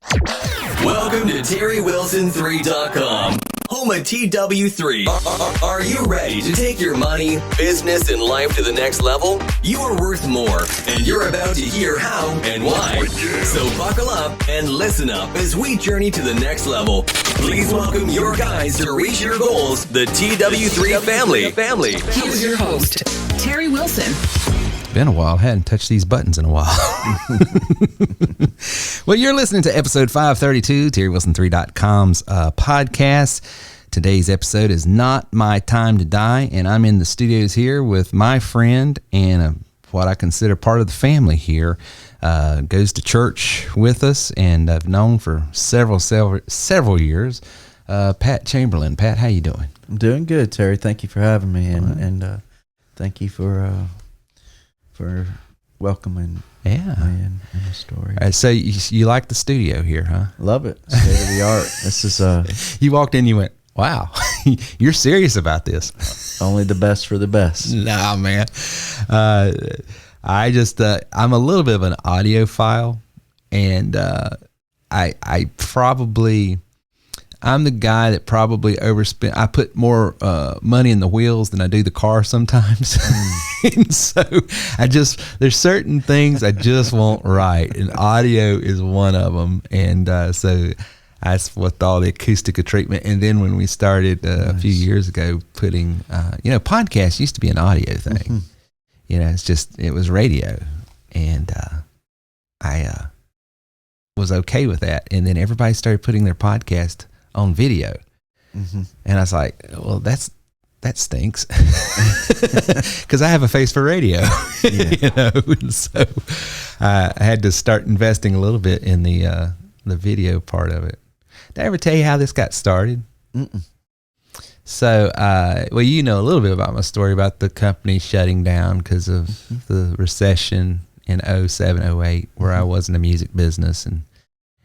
Welcome to TerryWilson3.com, home of TW3. Are you ready to take your money, business, and life to the next level? You are worth more, and you're about to hear how and why. So buckle up and listen up as we journey to the next level. Please welcome your guides to reach your goals, the TW3 family. Here's your host, Terry Wilson. Been a while. Hadn't touched these buttons in a while. Well, you're listening to episode 532, TerryWilson3.com's podcast. Today's episode is Not My Time to Die, and I'm in the studios here with my friend and what I consider part of the family here. Goes to church with us, and I've known for several years. Pat Chamberlain. Pat, how you doing? I'm doing good, Terry. Thank you for having me, and thank you for welcoming me in the story. So you like the studio here, huh? Love it. State of the art. This is You walked in, you went, wow, you're serious about this. only the best for the best. Nah, man. I'm a little bit of an audiophile, and I'm the guy that probably overspent. I put more money in the wheels than I do the car sometimes. And so there's certain things I just won't write, and audio is one of them. And so that's with all the acoustic treatment. And then when we started a few years ago putting, podcasts used to be an audio thing. Mm-hmm. It was radio. And I was okay with that. And then everybody started putting their podcast on video. Mm-hmm. And I was like, well, that stinks. Because I have a face for radio. And so I had to start investing a little bit in the video part of it. Did I ever tell you how this got started? Mm-mm. So, you know a little bit about my story about the company shutting down because of the recession in 07, 08, where I was in the music business and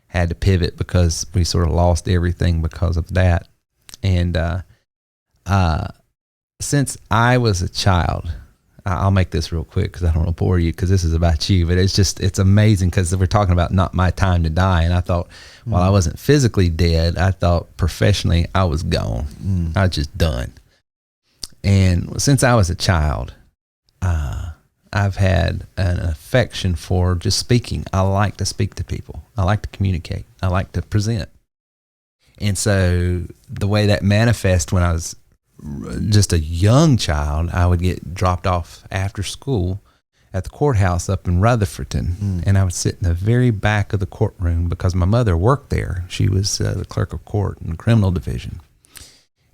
had to pivot because we sort of lost everything because of that. And since I was a child, I'll make this real quick because I don't want to bore you because this is about you, but it's amazing because we're talking about not my time to die. And I thought, while I wasn't physically dead, I thought professionally I was gone. I was just done. And since I was a child, I've had an affection for just speaking. I like to speak to people. I like to communicate. I like to present. And so the way that manifests when I was just a young child, I would get dropped off after school at the courthouse up in Rutherfordton. And I would sit in the very back of the courtroom because my mother worked there. She was the clerk of court in the criminal division.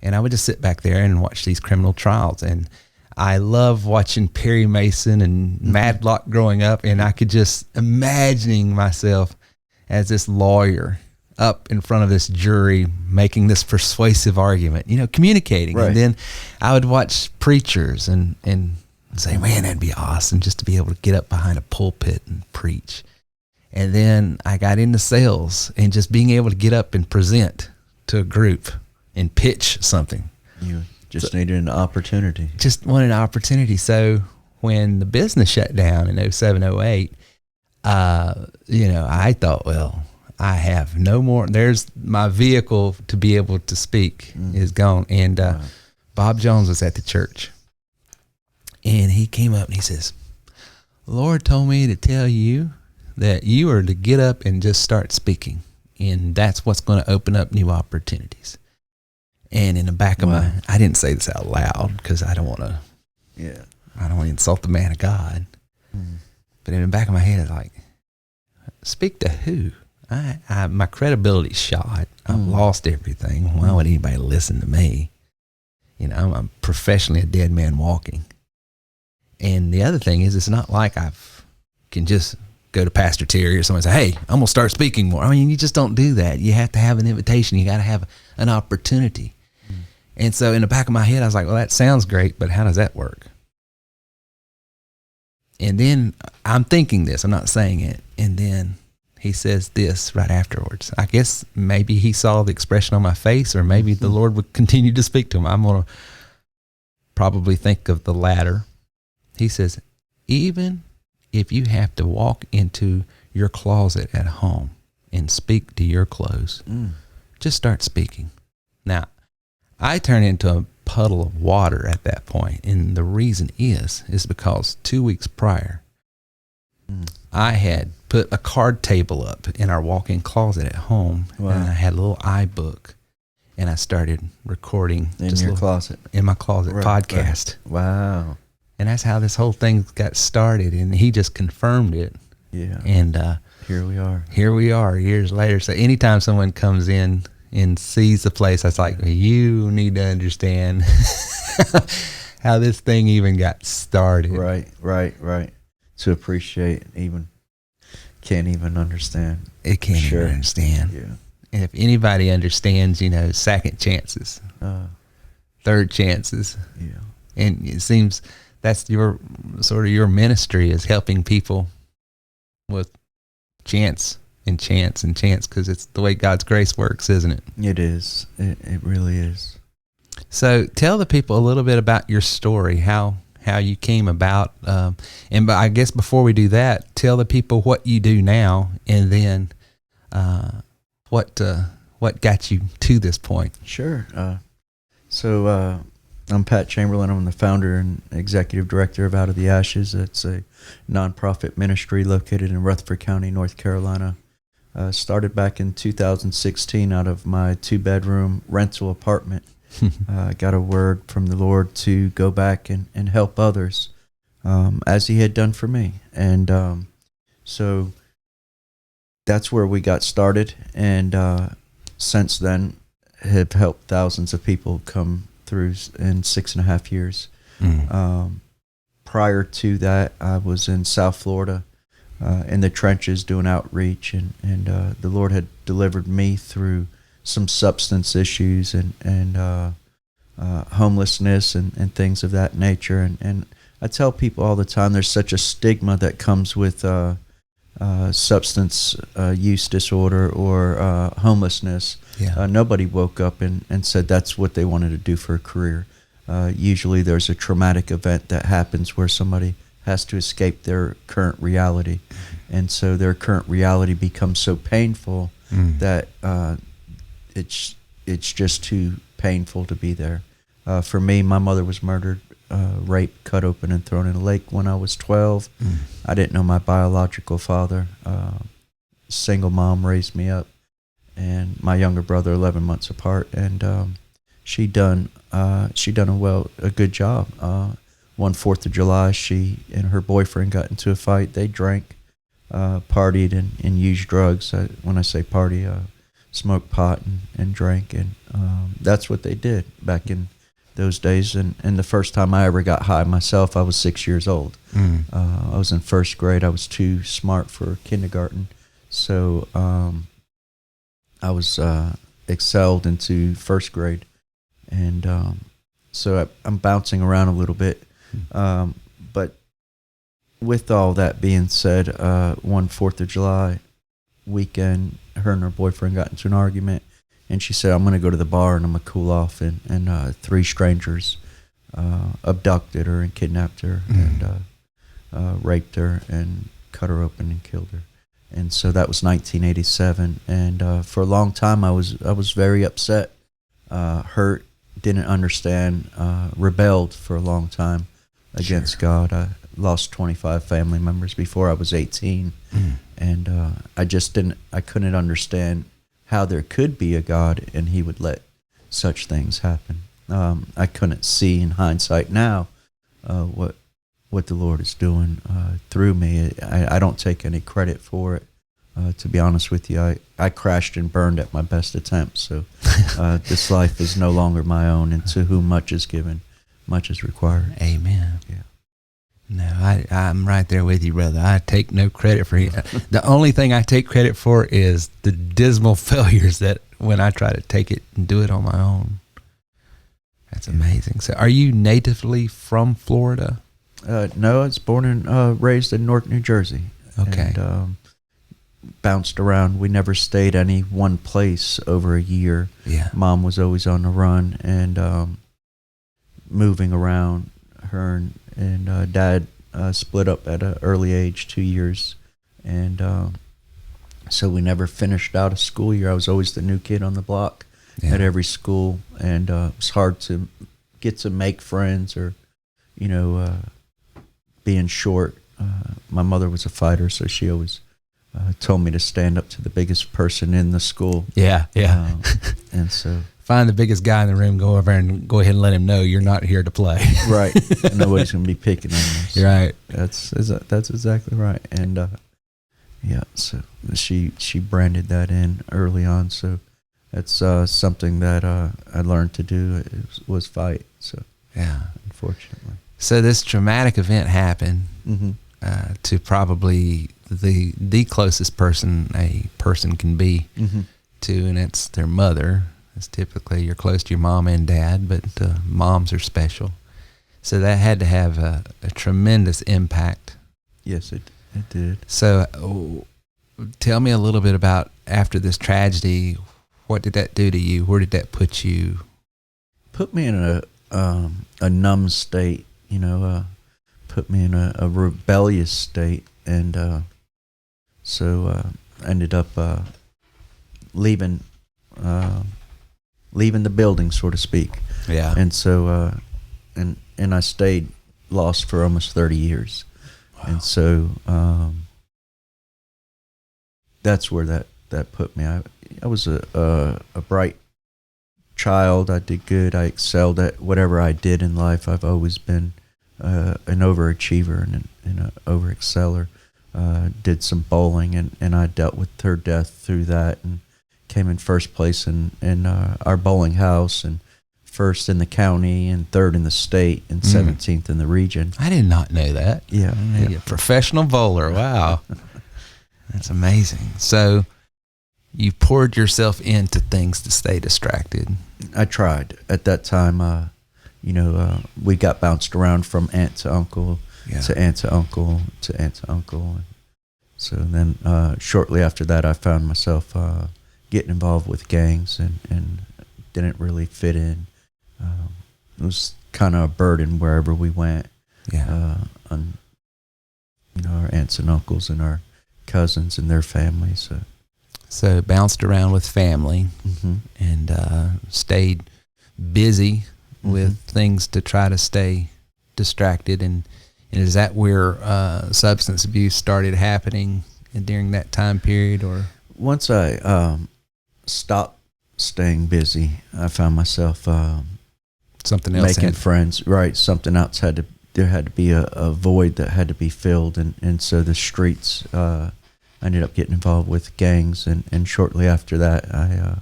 And I would just sit back there and watch these criminal trials. And I love watching Perry Mason and Matlock growing up, and I could just imagining myself as this lawyer up in front of this jury making this persuasive argument, communicating. Right. And then I would watch preachers and say, man, that'd be awesome just to be able to get up behind a pulpit and preach. And then I got into sales and just being able to get up and present to a group and pitch something. You just needed an opportunity. Just wanted an opportunity. So when the business shut down in 07, 08, I thought, well, I have no more. There's my vehicle to be able to speak is gone. And Bob Jones was at the church. And he came up and he says, Lord told me to tell you that you are to get up and just start speaking. And that's what's going to open up new opportunities. And in the back of I didn't say this out loud because I don't want to insult the man of God. But in the back of my head, it's like, speak to who? My credibility's shot. I've lost everything. Why would anybody listen to me? I'm professionally a dead man walking. And the other thing is, it's not like I can just go to Pastor Terry or somebody and say, hey, I'm going to start speaking more. I mean, you just don't do that. You have to have an invitation. You got to have an opportunity. And so in the back of my head, I was like, well, that sounds great, but how does that work? And then I'm thinking this, I'm not saying it. And then he says this right afterwards. I guess maybe he saw the expression on my face, or maybe the Lord would continue to speak to him. I'm going to probably think of the latter. He says, even if you have to walk into your closet at home and speak to your clothes. Just start speaking. Now, I turned into a puddle of water at that point, and the reason is because 2 weeks prior, I had put a card table up in our walk-in closet at home, and I had a little iBook, and I started recording in your closet, in my closet, podcast. Right. Wow! And that's how this whole thing got started, and he just confirmed it. Yeah. And here we are. Here we are years later. So anytime someone comes in and sees the place, I was like, you need to understand how this thing even got started. Right. To appreciate, can't even understand. It can't even understand. Yeah. And if anybody understands, second chances, third chances. Yeah. And it seems that's your ministry, is helping people with chance, because it's the way God's grace works, isn't it? It is. It really is. So tell the people a little bit about your story, how you came about, but I guess before we do that, tell the people what you do now, and then what got you to this point. Sure. So I'm Pat Chamberlain. I'm the founder and executive director of Out of the Ashes. It's a nonprofit ministry located in Rutherford County, North Carolina. Started back in 2016 out of my 2-bedroom rental apartment. Got a word from the Lord to go back and help others as he had done for me. And so that's where we got started. And since then have helped thousands of people come through in 6.5 years. Prior to that, I was in South Florida in the trenches doing outreach, and the Lord had delivered me through some substance issues and homelessness and things of that nature. And I tell people all the time, there's such a stigma that comes with substance use disorder or homelessness. Yeah. Nobody woke up and said that's what they wanted to do for a career. Usually there's a traumatic event that happens where somebody has to escape their current reality. And so their current reality becomes so painful that it's just too painful to be there. For me, my mother was murdered, raped, cut open, and thrown in a lake when I was 12. I didn't know my biological father. Single mom raised me up, and my younger brother 11 months apart. And she done a good job. One 4th of July, she and her boyfriend got into a fight. They drank, partied, and used drugs. When I say party, smoked pot and drank, and that's what they did back in those days. And the first time I ever got high myself, I was 6 years old. I was in 1st grade. I was too smart for kindergarten, so I was excelled into 1st grade, and so I'm bouncing around a little bit. But with all that being said, one 4th of July weekend, her and her boyfriend got into an argument, and she said, I'm going to go to the bar and I'm going to cool off. And 3 strangers abducted her and kidnapped her and raped her and cut her open and killed her. And so that was 1987. And for a long time, I was very upset, hurt, didn't understand, rebelled for a long time against God. I lost 25 family members before I was 18. And I couldn't understand how there could be a God and he would let such things happen. I couldn't see in hindsight now what the Lord is doing through me. I don't take any credit for it. To be honest with you, I crashed and burned at my best attempt. So this life is no longer my own, and to whom much is given, much is required. Amen. Yeah. No, I'm right there with you, brother. I take no credit for it. The only thing I take credit for is the dismal failures that when I try to take it and do it on my own. That's amazing. So are you natively from Florida? No, I was born and raised in Newark, New Jersey. Okay. And bounced around. We never stayed any one place over a year. Yeah. Mom was always on the run and moving around. Her and Dad split up at an early age, 2 years. And So we never finished out a school year. I was always the new kid on the block at every school, and it was hard to get to make friends or, being short. My mother was a fighter, so she always told me to stand up to the biggest person in the school. Yeah. And so Find the biggest guy in the room, go over and go ahead and let him know you're not here to play. right, nobody's going to be picking on us. Right. That's exactly right. And so she branded that in early on. So that's something that I learned to do was fight. So yeah, unfortunately. So this traumatic event happened to probably the closest person a person can be to, and it's their mother. It's typically you're close to your mom and dad, but moms are special. So that had to have a tremendous impact. Yes, it did. So tell me a little bit about after this tragedy, what did that do to you? Where did that put you? Put me in a numb state, put me in a rebellious state, and so ended up leaving the building, so to speak. Yeah. And so and I stayed lost for almost 30 years. Wow. And so that's where that put me. I was a bright child. I did good. I excelled at whatever I did in life. I've always been an overachiever and an overexceller. Did some bowling, and I dealt with her death through that, and came in first place in our bowling house, and first in the county, and third in the state, and 17th in the region. I did not know that. Yeah. A professional bowler. Wow. That's amazing. So you poured yourself into things to stay distracted. I tried. At that time, we got bounced around from aunt to uncle, to aunt to uncle, to aunt to uncle. So then shortly after that, I found myself getting involved with gangs and didn't really fit in. It was kind of a burden wherever we went. On our aunts and uncles and our cousins and their families. So bounced around with family and stayed busy with things to try to stay distracted. And is that where substance abuse started happening during that time period? Or once I stopped staying busy, I found myself something else making friends. Right, something else there had to be a void that had to be filled, and so the streets. I ended up getting involved with gangs, and shortly after that, I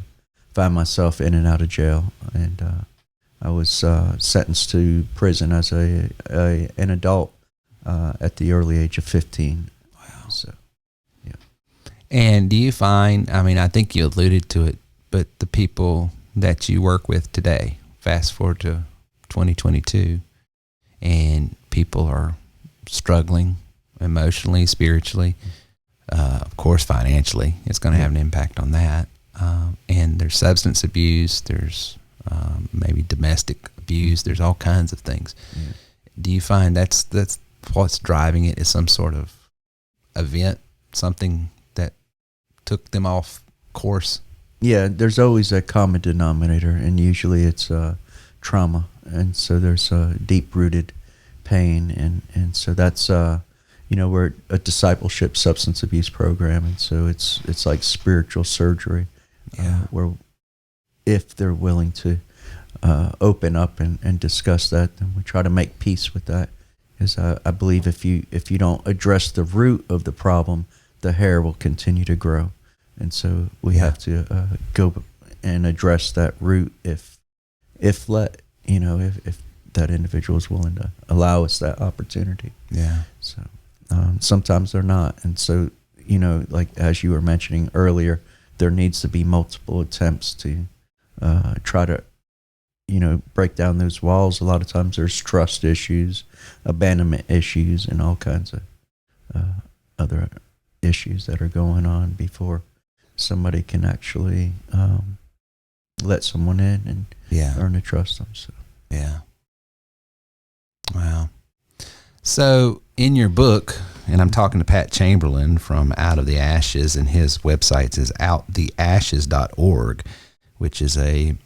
found myself in and out of jail, and I was sentenced to prison as an adult at the early age of 15. Wow. So, yeah. And do you find, I think you alluded to it, but the people that you work with today, fast forward to 2022, and people are struggling emotionally, spiritually, of course, financially, it's going to have an impact on that. And there's substance abuse, there's maybe domestic abuse, there's all kinds of things. Yeah. Do you find that's what's driving it, is some sort of event, something that took them off course? Yeah, there's always a common denominator, and usually it's trauma. And so there's deep-rooted pain, and so that's... we're a discipleship substance abuse program, and so it's like spiritual surgery, where if they're willing to open up and discuss that, then we try to make peace with that. Because I believe if you don't address the root of the problem, the hair will continue to grow, and so we have to go and address that root if that individual is willing to allow us that opportunity. Yeah. So. Sometimes they're not. And so, like as you were mentioning earlier, there needs to be multiple attempts to try to, break down those walls. A lot of times there's trust issues, abandonment issues, and all kinds of other issues that are going on before somebody can actually let someone in and learn to trust them. So. Yeah. Wow. So in your book, and I'm talking to Pat Chamberlain from Out of the Ashes, and his website is outtheashes.org, which is a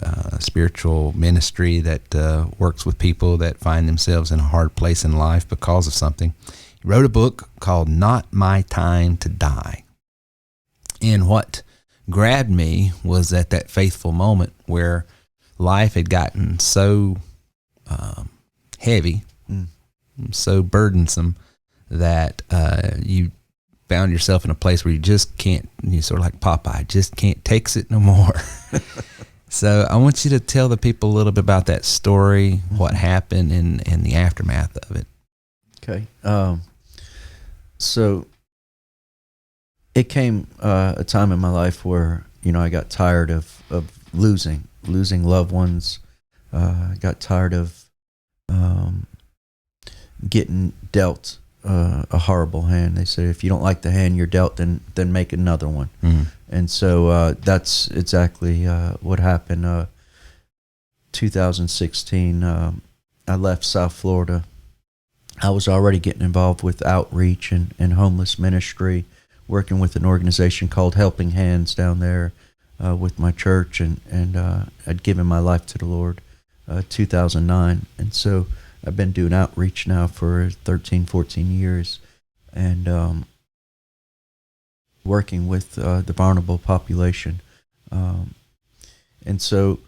spiritual ministry that works with people that find themselves in a hard place in life because of something. He wrote a book called Not My Time to Die. And what grabbed me was at that faithful moment where life had gotten so heavy, so burdensome, that you found yourself in a place where you just can't, you sort of like Popeye, just can't takes it no more. So I want you to tell the people a little bit about that story, what happened, and the aftermath of it. Okay. So it came a time in my life where, I got tired of losing loved ones. I got tired of getting dealt a horrible hand. They say, if you don't like the hand you're dealt, then make another one. And so that's exactly what happened. 2016, I left South Florida. I was already getting involved with outreach and homeless ministry, working with an organization called Helping Hands down there with my church, and I'd given my life to the Lord 2009. And so I've been doing outreach now for 13, 14 years, and working with the vulnerable population. And so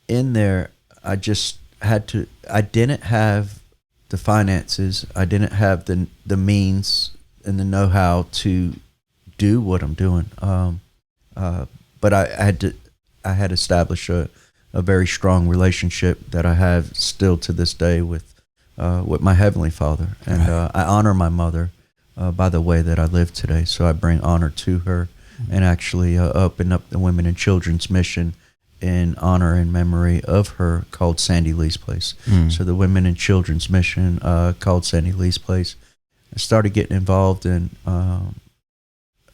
in there, I didn't have the finances, I didn't have the means and the know-how to do what I'm doing. But I had established a very strong relationship that I have still to this day with my Heavenly Father. And I honor my mother by the way that I live today. So I bring honor to her, and actually open up the Women and Children's Mission in honor and memory of her, called Sandy Lee's Place. So the Women and Children's Mission called Sandy Lee's Place. I started getting involved in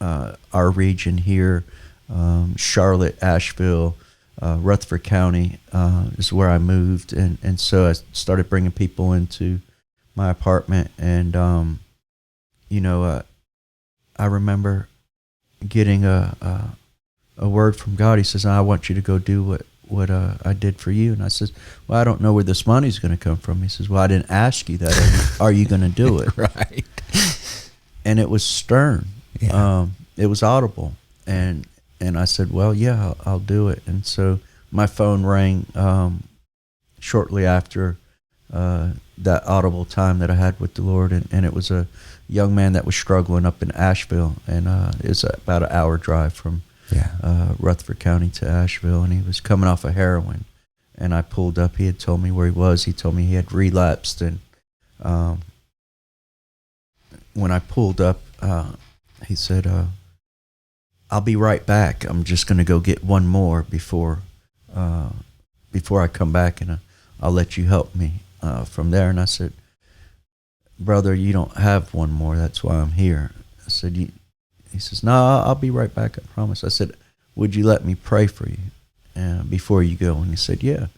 our region here, Charlotte, Asheville, Rutherford County is where I moved, and so I started bringing people into my apartment, and I remember getting a word from God. He says, I want you to go do what I did for you. And I says, well, I don't know where this money's going to come from. He says, well, I didn't ask you that. Are you going to do it? Right. And it was stern. Yeah. It was audible. And I said, well, yeah, I'll do it. And so my phone rang shortly after that audible time that I had with the Lord. And it was a young man that was struggling up in Asheville. And it's about an hour drive from Rutherford County to Asheville. And he was coming off of heroin. And I pulled up. He had told me where he was. He told me he had relapsed. And when I pulled up, he said, I'll be right back. I'm just going to go get one more before I come back, and I'll let you help me from there. And I said, brother, you don't have one more. That's why I'm here. I said, he says, no, I'll be right back. I promise. I said, would you let me pray for you before you go? And he said, yeah.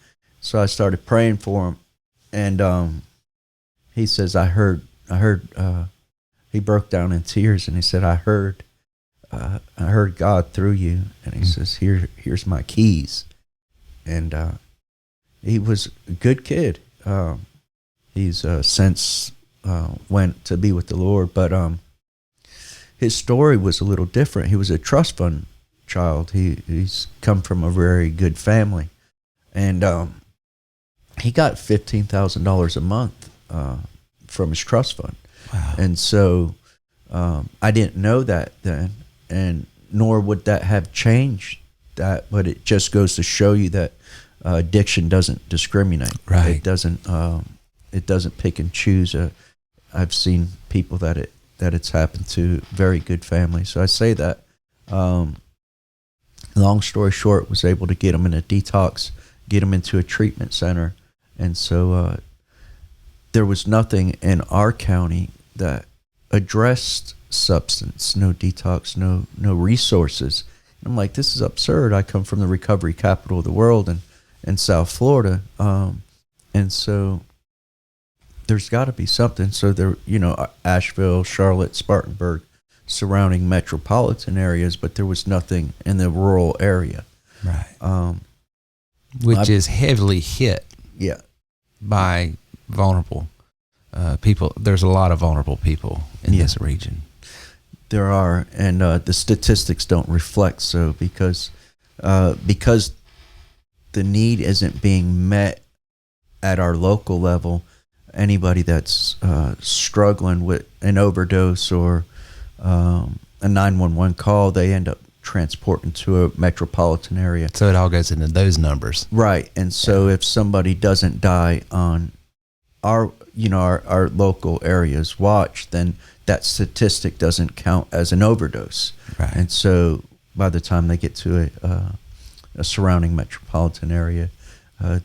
So I started praying for him, and he says, I heard. He broke down in tears, and he said, I heard God through you. And he says, here's my keys. And he was a good kid. He's since went to be with the Lord, but his story was a little different. He was a trust fund child. He's come from a very good family, and he got $15,000 a month from his trust fund. Wow. And so I didn't know that then, and nor would that have changed that, but it just goes to show you that addiction doesn't discriminate. Right. It doesn't pick and choose. I've seen people that it's happened to, very good families. So I say that. Long story short, was able to get him in a detox, get him into a treatment center, and so there was nothing in our county that addressed substance, no detox, no resources. And I'm like, this is absurd. I come from the recovery capital of the world in South Florida. And so there's got to be something. So there, Asheville, Charlotte, Spartanburg, surrounding metropolitan areas, but there was nothing in the rural area. Right. Which is heavily hit. Yeah. By vulnerable people. There's a lot of vulnerable people in this region. There are, and the statistics don't reflect so because the need isn't being met at our local level. Anybody that's struggling with an overdose or a 911 call, they end up transporting to a metropolitan area. So it all goes into those numbers. Right. And so if somebody doesn't die on our local area's watch, then that statistic doesn't count as an overdose. Right. And so by the time they get to a surrounding metropolitan area,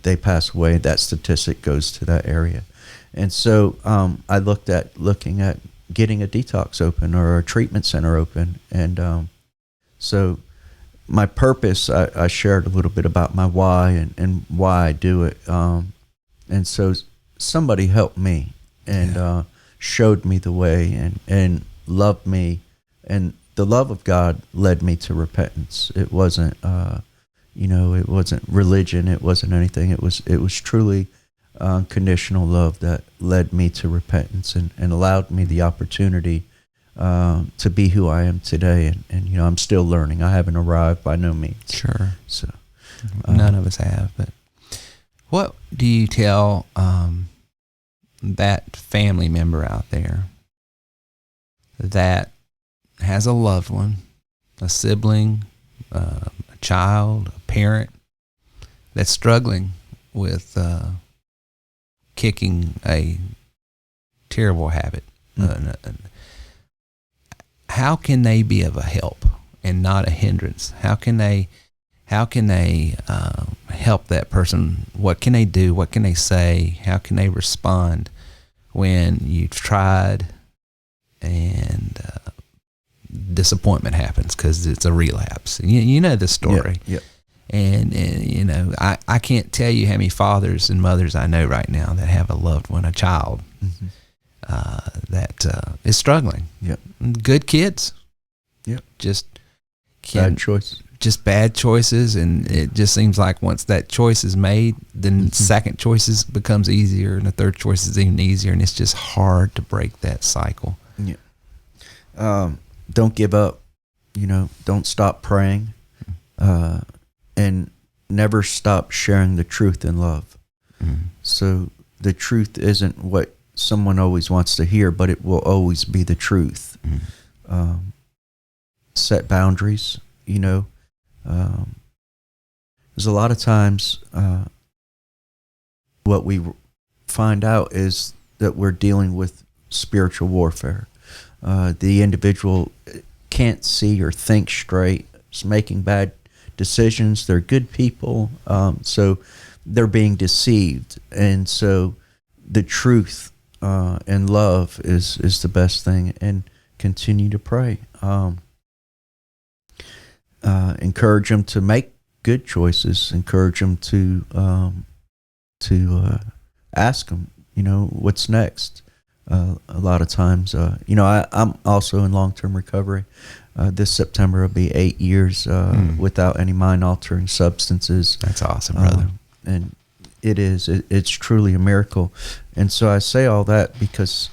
they pass away. That statistic goes to that area. And so I looking at getting a detox open or a treatment center open. And so my purpose, I shared a little bit about my why and why I do it. And so somebody helped me and showed me the way and loved me. And the love of God led me to repentance. It wasn't, it wasn't religion. It wasn't anything. It was truly unconditional love that led me to repentance and allowed me the opportunity to be who I am today. And I'm still learning. I haven't arrived by no means. Sure. So none of us have. But what do you tell that family member out there that has a loved one, a sibling, a child, a parent that's struggling with kicking a terrible habit? How can they be of a help and not a hindrance? How can they help that person? What can they do? What can they say? How can they respond when you've tried and disappointment happens because it's a relapse? You know the story. Yeah. And I can't tell you how many fathers and mothers I know right now that have a loved one, a child, that is struggling. Yep. Good kids. Yep. Just bad choice. Just bad choices, and it just seems like once that choice is made, then second choices becomes easier, and the third choice is even easier, and it's just hard to break that cycle. Yeah. Don't give up. Don't stop praying, and never stop sharing the truth in love. So the truth isn't what someone always wants to hear, but it will always be the truth. Set boundaries. There's a lot of times what we find out is that we're dealing with spiritual warfare. The individual can't see or think straight, is making bad decisions. They're good people, so they're being deceived. And so the truth and love is the best thing, and continue to pray. Encourage them to make good choices. Encourage them to ask them, what's next. A lot of times, I'm also in long-term recovery. This September will be 8 years without any mind-altering substances. That's awesome, brother. And it's truly a miracle. And so I say all that because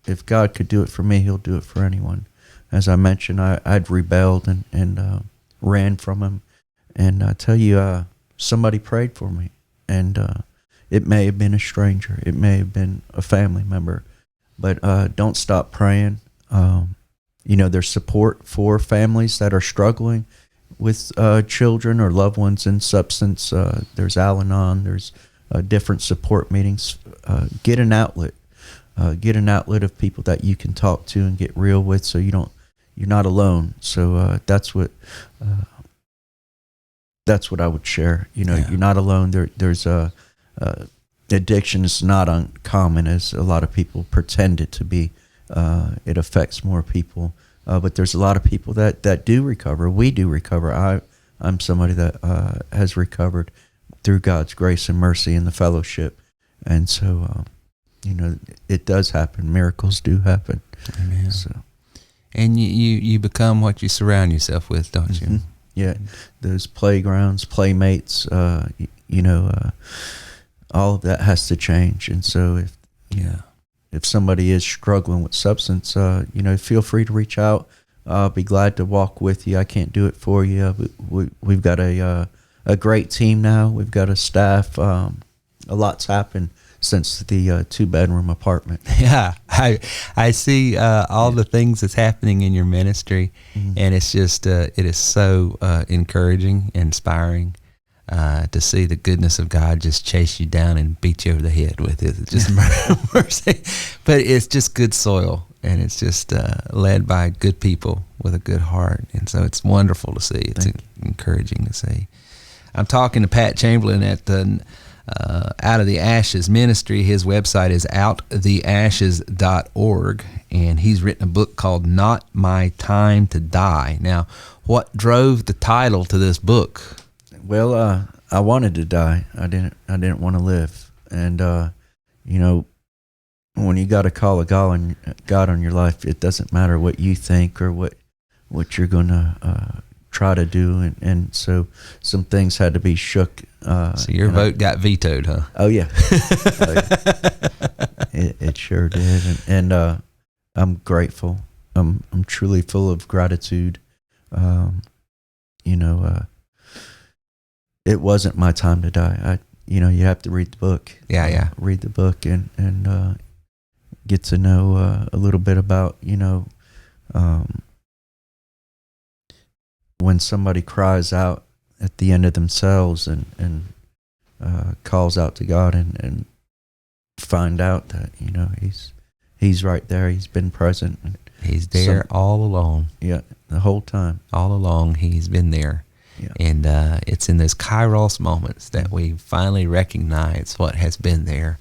if God could do it for me, He'll do it for anyone. As I mentioned, I'd rebelled and ran from Him. And I tell you, somebody prayed for me. And it may have been a stranger. It may have been a family member. But don't stop praying. There's support for families that are struggling with children or loved ones in substance. There's Al-Anon. There's different support meetings. Get an outlet. Get an outlet of people that you can talk to and get real with, so you're not alone. So that's what I would share. You're not alone. There's addiction is not uncommon as a lot of people pretend it to be. It affects more people, but there's a lot of people that do recover. We do recover. I'm somebody that has recovered through God's grace and mercy and the fellowship, and so it does happen. Miracles do happen. Amen. So, and you become what you surround yourself with, don't you? Yeah, those playgrounds, playmates, all of that has to change. And so if somebody is struggling with substance, feel free to reach out. I'll be glad to walk with you. I can't do it for you. We've got a great team now. We've got a staff. A lot's happened since the 2-bedroom apartment. Yeah, I see all the things that's happening in your ministry, and it's just it is so encouraging, inspiring to see the goodness of God just chase you down and beat you over the head with it. It's just mercy, but it's just good soil, and it's just led by good people with a good heart, and so it's wonderful to see. It's encouraging to see. I'm talking to Pat Chamberlain at the Out of the Ashes Ministry. His website is outtheashes.org, and he's written a book called Not My Time to Die. Now, what drove the title to this book? Well, I wanted to die. I didn't want to live. And when you got a call of God on your life, it doesn't matter what you think or what you're going to try to do. And so some things had to be shook. So your vote got vetoed, huh? Oh, yeah. It sure did. And I'm grateful. I'm truly full of gratitude. It wasn't my time to die. You have to read the book. Yeah. Read the book and get to know a little bit about, when somebody cries out at the end of themselves and calls out to God and find out that, he's right there. He's been present. And he's there all along. Yeah, the whole time. All along, he's been there. Yeah. And it's in those kairos moments that we finally recognize what has been there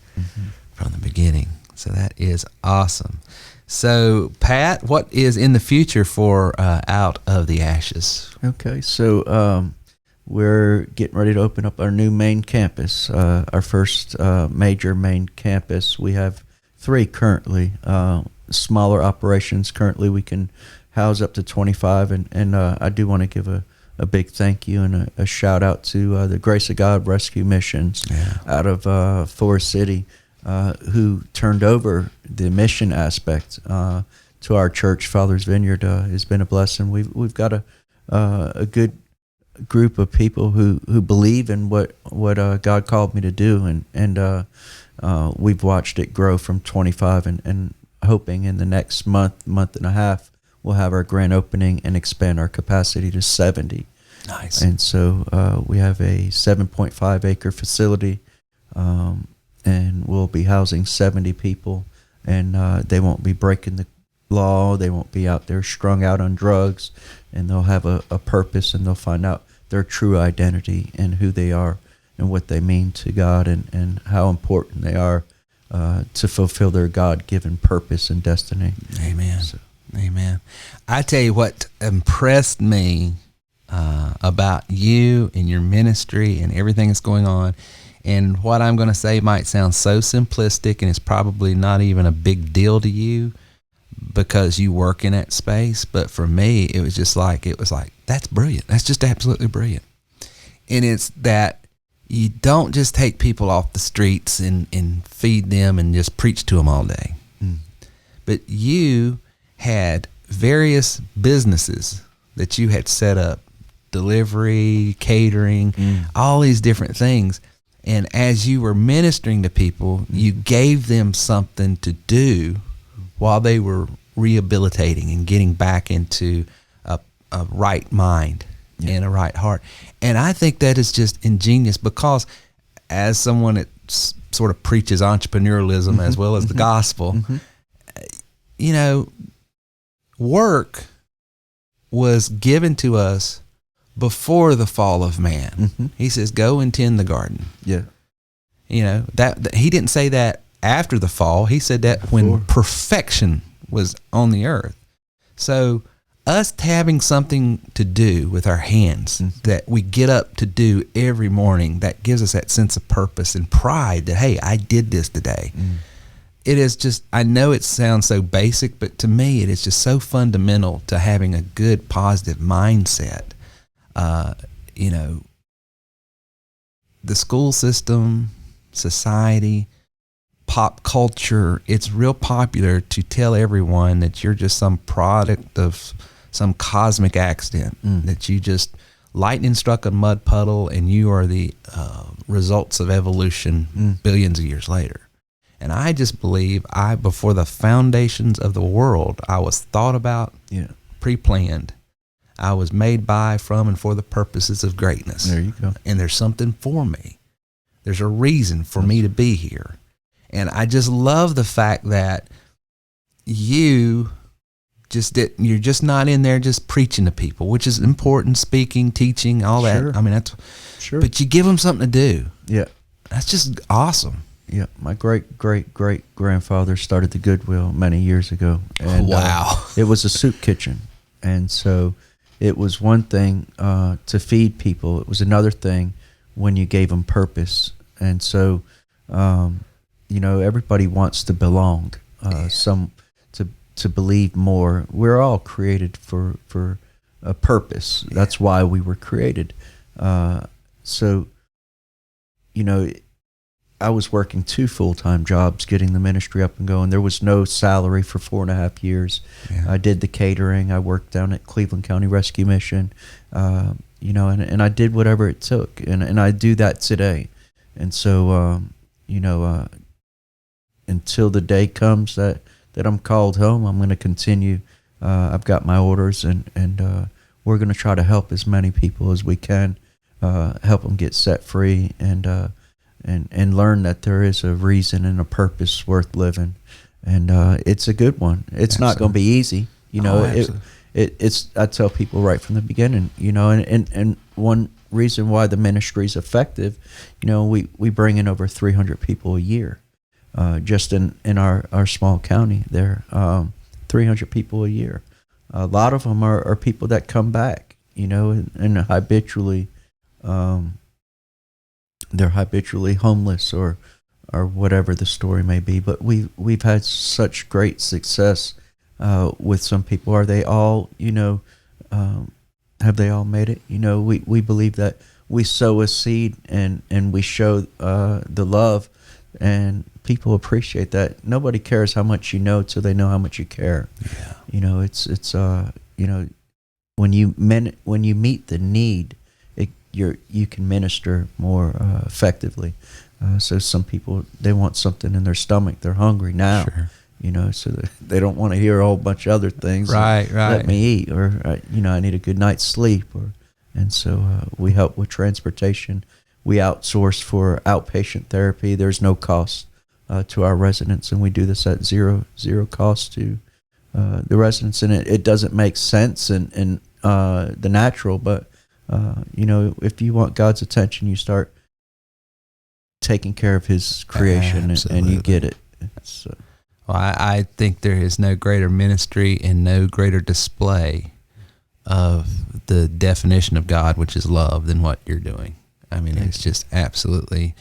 from the beginning. So that is awesome. So, Pat, what is in the future for Out of the Ashes? Okay, so we're getting ready to open up our new main campus, our first major main campus. We have 3 currently, smaller operations. Currently, we can house up to 25, and I do want to give a big thank you and a shout out to the Grace of God Rescue Missions out of Forest City, who turned over the mission aspect to our church. Father's Vineyard has been a blessing. We've got a good group of people who believe in what God called me to do, and we've watched it grow from 25 and hoping in the next month and a half we'll have our grand opening and expand our capacity to 70. Nice. And so we have a 7.5 acre facility, and we'll be housing 70 people, and they won't be breaking the law. They won't be out there strung out on drugs, and they'll have a purpose, and they'll find out their true identity and who they are and what they mean to God, and how important they are to fulfill their God-given purpose and destiny. Amen. Amen. I tell you what impressed me about you and your ministry and everything that's going on, and what I'm going to say might sound so simplistic, and it's probably not even a big deal to you because you work in that space, but for me it was like that's brilliant. That's just absolutely brilliant. And it's that you don't just take people off the streets and feed them and just preach to them all day, but you had various businesses that you had set up, delivery, catering, all these different things. And as you were ministering to people, you gave them something to do while they were rehabilitating and getting back into a right mind and a right heart. And I think that is just ingenious, because as someone that sort of preaches entrepreneurialism as well as the gospel, work was given to us before the fall of man. He says, go and tend the garden. Yeah. That he didn't say that after the fall. He said that before, when perfection was on the earth. So us having something to do with our hands that we get up to do every morning, that gives us that sense of purpose and pride that, hey, I did this today. it is just, I know it sounds so basic, but to me, it is just so fundamental to having a good, positive mindset. You know, the school system, society, pop culture, it's real popular to tell everyone that you're just some product of some cosmic accident, that you just lightning struck a mud puddle and you are the results of evolution billions of years later. And I just believe before the foundations of the world, I was thought about, pre-planned. I was made by, from, and for the purposes of greatness. There you go. And there's something for me. There's a reason for me to be here. And I just love the fact that you're just not in there just preaching to people, which is important, speaking, teaching, all that. I mean, that's, but you give them something to do. Yeah. That's just awesome. Yeah, my great-great-great-grandfather started the Goodwill many years ago. And, wow. It was a soup kitchen. And so it was one thing to feed people. It was another thing when you gave them purpose. And so, you know, everybody wants to belong, some to believe more. We're all created for a purpose. That's why we were created. So, you know, I was working 2 full-time jobs getting the ministry up and going. There was no salary for 4.5 years. Yeah. I did the catering. I worked down at Cleveland County Rescue Mission, you know, and I did whatever it took. And I do that today. And so, you know, until the day comes that I'm called home, I'm going to continue. I've got my orders, and we're going to try to help as many people as we can, help them get set free, and learn that there is a reason and a purpose worth living, and it's a good one. It's not going to be easy, you know. It's I tell people right from the beginning, you know, and one reason why the ministry is effective, you know, we bring in over 300 people a year, just in our small county there, 300 people a year. A lot of them are people that come back, you know, and habitually. They're habitually homeless or whatever the story may be. But we've had such great success with some people. Are they all, you know, have they all made it? You know, we believe that we sow a seed and we show the love, and people appreciate that. Nobody cares how much you know till they know how much you care. Yeah. You know, it's you know, when you meet the need, you can minister more effectively. So some people, they want something in their stomach. They're hungry now, you know, so they don't want to hear a whole bunch of other things. Right. Let me eat, or you know, I need a good night's sleep, and so we help with transportation. We outsource for outpatient therapy. There's no cost to our residents, and we do this at zero cost to the residents. And it doesn't make sense in the natural, but you know, if you want God's attention, you start taking care of His creation, and you get it. Well, I think there is no greater ministry and no greater display of the definition of God, which is love, than what you're doing. I mean, it's just absolutely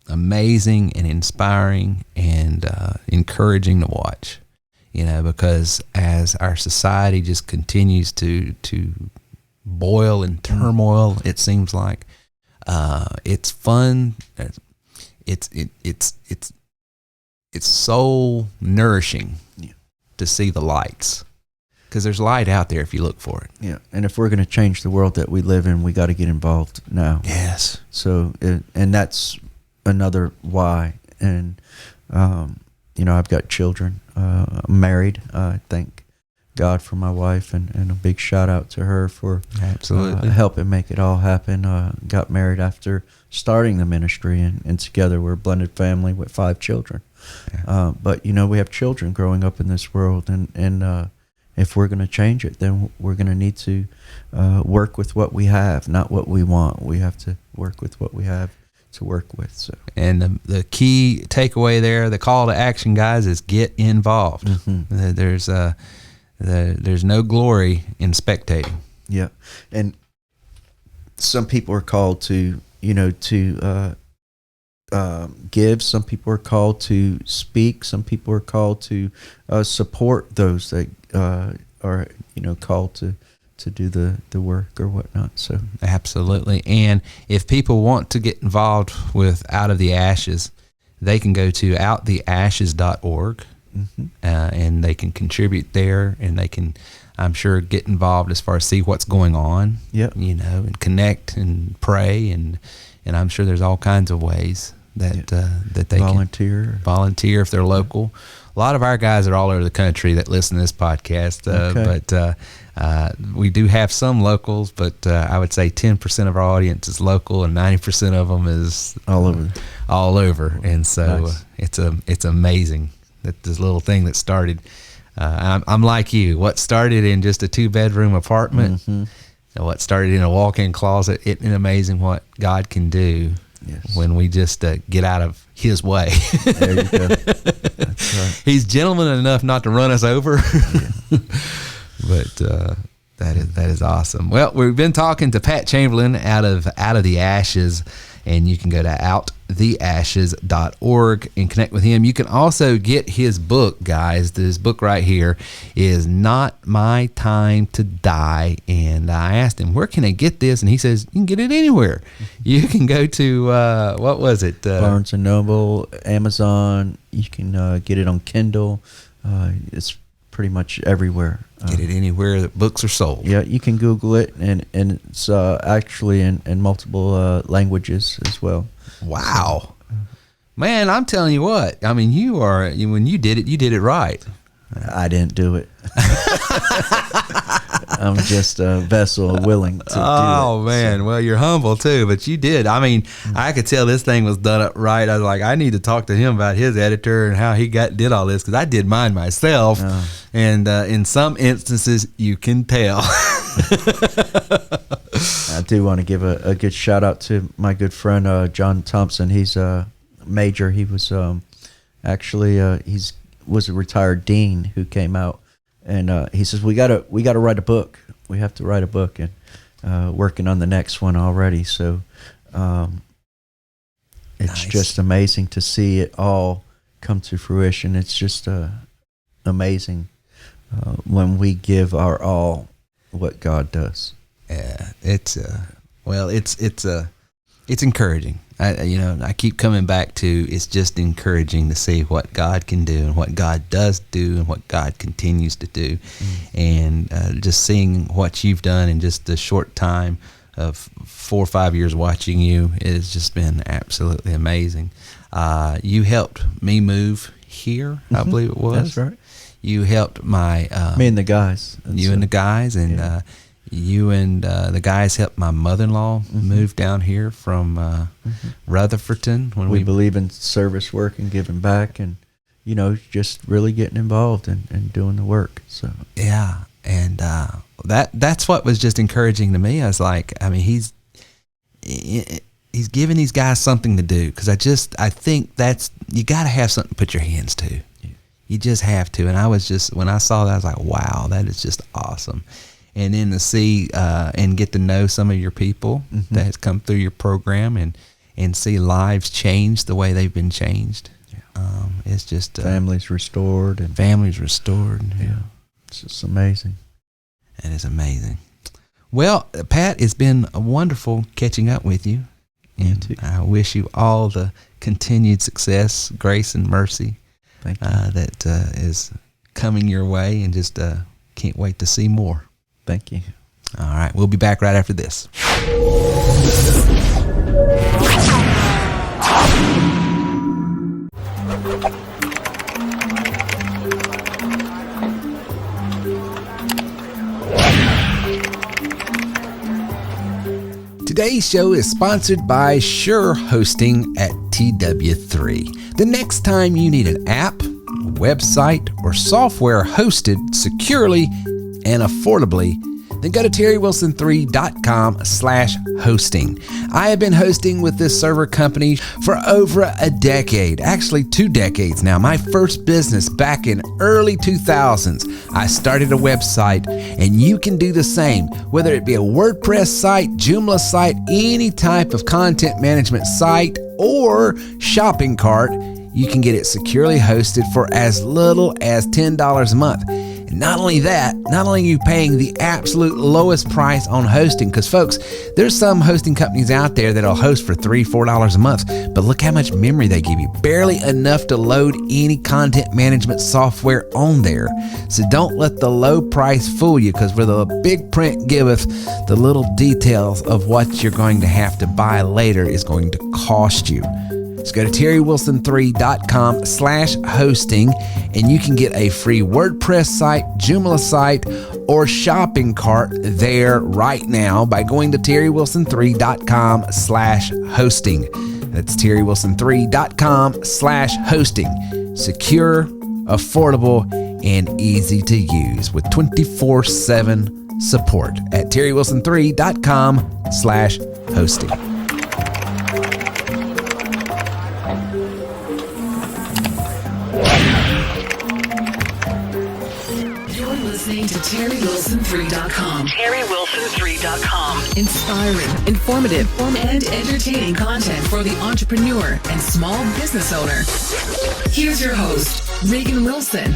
amazing and inspiring and encouraging to watch. You know, because as our society just continues to boil in turmoil, it seems like it's fun. It's soul nourishing to see the lights, because there's light out there if you look for it. Yeah, and if we're going to change the world that we live in, we got to get involved now. Yes. So, and that's another why. And you know, I've got children. I'm married. I thank God for my wife, and a big shout out to her for absolutely helping make it all happen. Got married after starting the ministry, and together we're a blended family with 5 children. Yeah. But you know, we have children growing up in this world, and if we're going to change it, then we're going to need to work with what we have, not what we want. We have to work with what we have to work with. So, and the key takeaway there, the call to action, guys, is get involved. Mm-hmm. There's no glory in spectating. Yeah, and some people are called to, you know, to give. Some people are called to speak. Some people are called to support those that are called to do the work or whatnot. So absolutely. And if people want to get involved with Out of the Ashes, they can go to outtheashes.org, and they can contribute there, and they can, I'm sure, get involved as far as see what's going on. Yep. And connect and pray, and I'm sure there's all kinds of ways that that they volunteer if they're local. A lot of our guys are all over the country that listen to this podcast, but we do have some locals, but I would say 10% of our audience is local, and 90% of them is all over. And so it's amazing that this little thing that started. I'm like you. What started in just a 2-bedroom apartment, and what started in a walk-in closet, it's amazing what God can do. Yes. When we just get out of His way. There you go. That's right. He's gentleman enough not to run us over. But that is awesome. Well, we've been talking to Pat Chamberlain out of the Ashes, and you can go to outtheashes.org and connect with him. You can also get his book, guys. This book right here is Not My Time to Die. And I asked him, where can I get this? And he says, you can get it anywhere. You can go to, what was it? Barnes & Noble, Amazon. You can get it on Kindle. It's pretty much everywhere. Get it anywhere that books are sold. Yeah, you can Google it, and it's actually in multiple languages as well. Wow. Man, I'm telling you what. I mean, when you did it right. I didn't do it. I'm just a vessel willing to do it. Oh, man. So. Well, you're humble, too, but you did. I mean, I could tell this thing was done up right. I was like, I need to talk to him about his editor and how he did all this, because I did mine myself. Oh. And in some instances, you can tell. I do want to give a good shout out to my good friend, John Thompson. He's a major. He was was a retired dean who came out, and he says we gotta write a book. We have to write a book, and working on the next one already. So it's just amazing to see it all come to fruition. It's just amazing when we give our all, what God does. Yeah, it's encouraging. I keep coming back to, it's just encouraging to see what God can do and what God does do and what God continues to do. And just seeing what you've done in just the short time of 4 or 5 years watching you, it's just been absolutely amazing. You helped me move here, I believe it was. That's right. You helped me and the guys. And the guys, and you and the guys helped my mother-in-law move down here from Rutherfordton. When we believe in service work and giving back, and just really getting involved and doing the work. So yeah, and that's what was just encouraging to me. I was like, I mean, he's giving these guys something to do, because I think you got to have something to put your hands to. Yeah. You just have to. And I was just, when I saw that, I was like, wow, that is just awesome. And then to see and get to know some of your people that has come through your program, and see lives change the way they've been changed. Yeah. It's just families restored. Yeah. It's just amazing. It is amazing. Well, Pat, it's been wonderful catching up with you. And I wish you all the continued success, grace, and mercy that is coming your way, and just can't wait to see more. Thank you. All right. We'll be back right after this. Today's show is sponsored by Sure Hosting at TW3. The next time you need an app, website, or software hosted securely and affordably, then go to terrywilson3.com/hosting. I have been hosting with this server company for over a decade, actually 2 decades now. My first business back in early 2000s. I started a website, and you can do the same, whether it be a WordPress site, Joomla site, any type of content management site, or shopping cart. You can get it securely hosted for as little as $10 a month. And not only that, not only are you paying the absolute lowest price on hosting, because folks, there's some hosting companies out there that'll host for $3, $4 a month, but look how much memory they give you. Barely enough to load any content management software on there. So don't let the low price fool you, because where the big print giveth, the little details of what you're going to have to buy later is going to cost you. So go to terrywilson3.com/hosting, and you can get a free WordPress site, Joomla site, or shopping cart there right now by going to terrywilson3.com/hosting. That's terrywilson3.com/hosting. Secure, affordable, and easy to use with 24/7 support at terrywilson3.com/hosting. Listening to TerryWilson3.com. TerryWilson3.com. Inspiring, informative, and entertaining content for the entrepreneur and small business owner. Here's your host, Reagan Wilson.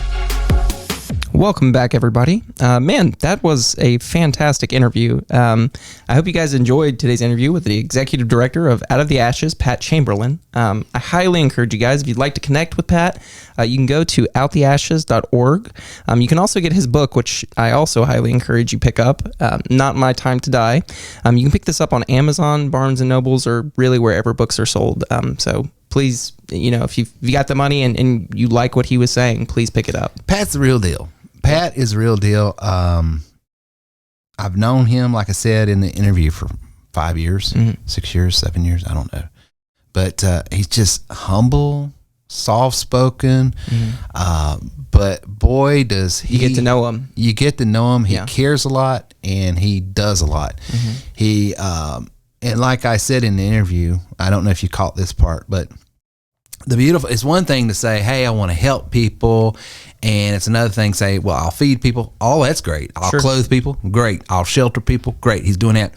Welcome back, everybody. Man, that was a fantastic interview. I hope you guys enjoyed today's interview with the executive director of Out of the Ashes, Pat Chamberlain. I highly encourage you guys, if you'd like to connect with Pat, you can go to outtheashes.org. You can also get his book, which I also highly encourage you pick up, Not My Time to Die. You can pick this up on Amazon, Barnes & Nobles, or really wherever books are sold. So please, if you got the money and you like what he was saying, please pick it up. Pat's the real deal. Pat is the real deal. I've known him, like I said, in the interview for 5 years, 6 years, 7 years, I don't know. But he's just humble, soft-spoken. But boy, does he... You get to know him. You get to know him. He cares a lot, and he does a lot. He, and like I said in the interview, I don't know if you caught this part, but it's one thing to say, hey, I want to help people. And it's another thing to say, well, I'll feed people. Oh, that's great. I'll clothe people. Great. I'll shelter people. Great. He's doing that.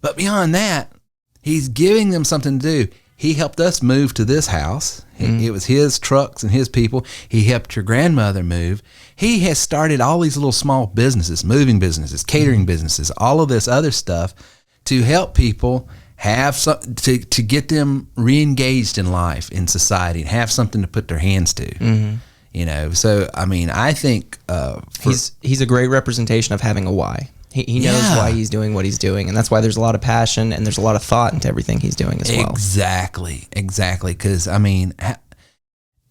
But beyond that, he's giving them something to do. He helped us move to this house. It was his trucks and his people. He helped your grandmother move. He has started all these little small businesses, moving businesses, catering businesses, all of this other stuff to help people have to get them re-engaged in life, in society, and have something to put their hands to. So I mean, I think he's a great representation of having a why. He knows why he's doing what he's doing, and that's why there's a lot of passion and there's a lot of thought into everything he's doing as well. Exactly. Because I mean,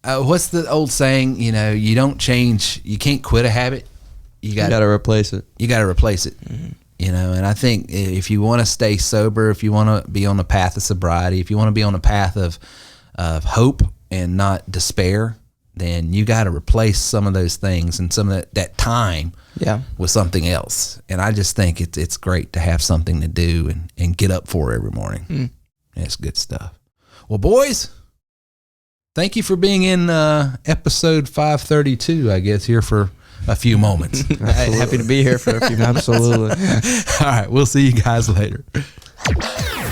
what's the old saying? You don't change. You can't quit a habit. You got to replace it. You got to replace it. And I think if you want to stay sober, if you want to be on the path of sobriety, if you want to be on the path of hope and not despair, then you got to replace some of those things and some of that time with something else. And I just think it's great to have something to do and get up for every morning. It's good stuff. Well, boys, thank you for being in episode 532, I guess, here for a few moments. Happy to be here for a few moments. Absolutely. All right, we'll see you guys later.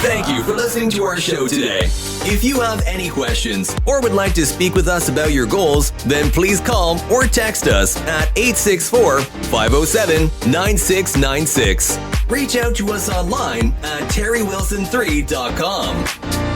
Thank you for listening to our show today. If you have any questions or would like to speak with us about your goals, then please call or text us at 864-507-9696. Reach out to us online at terrywilson3.com.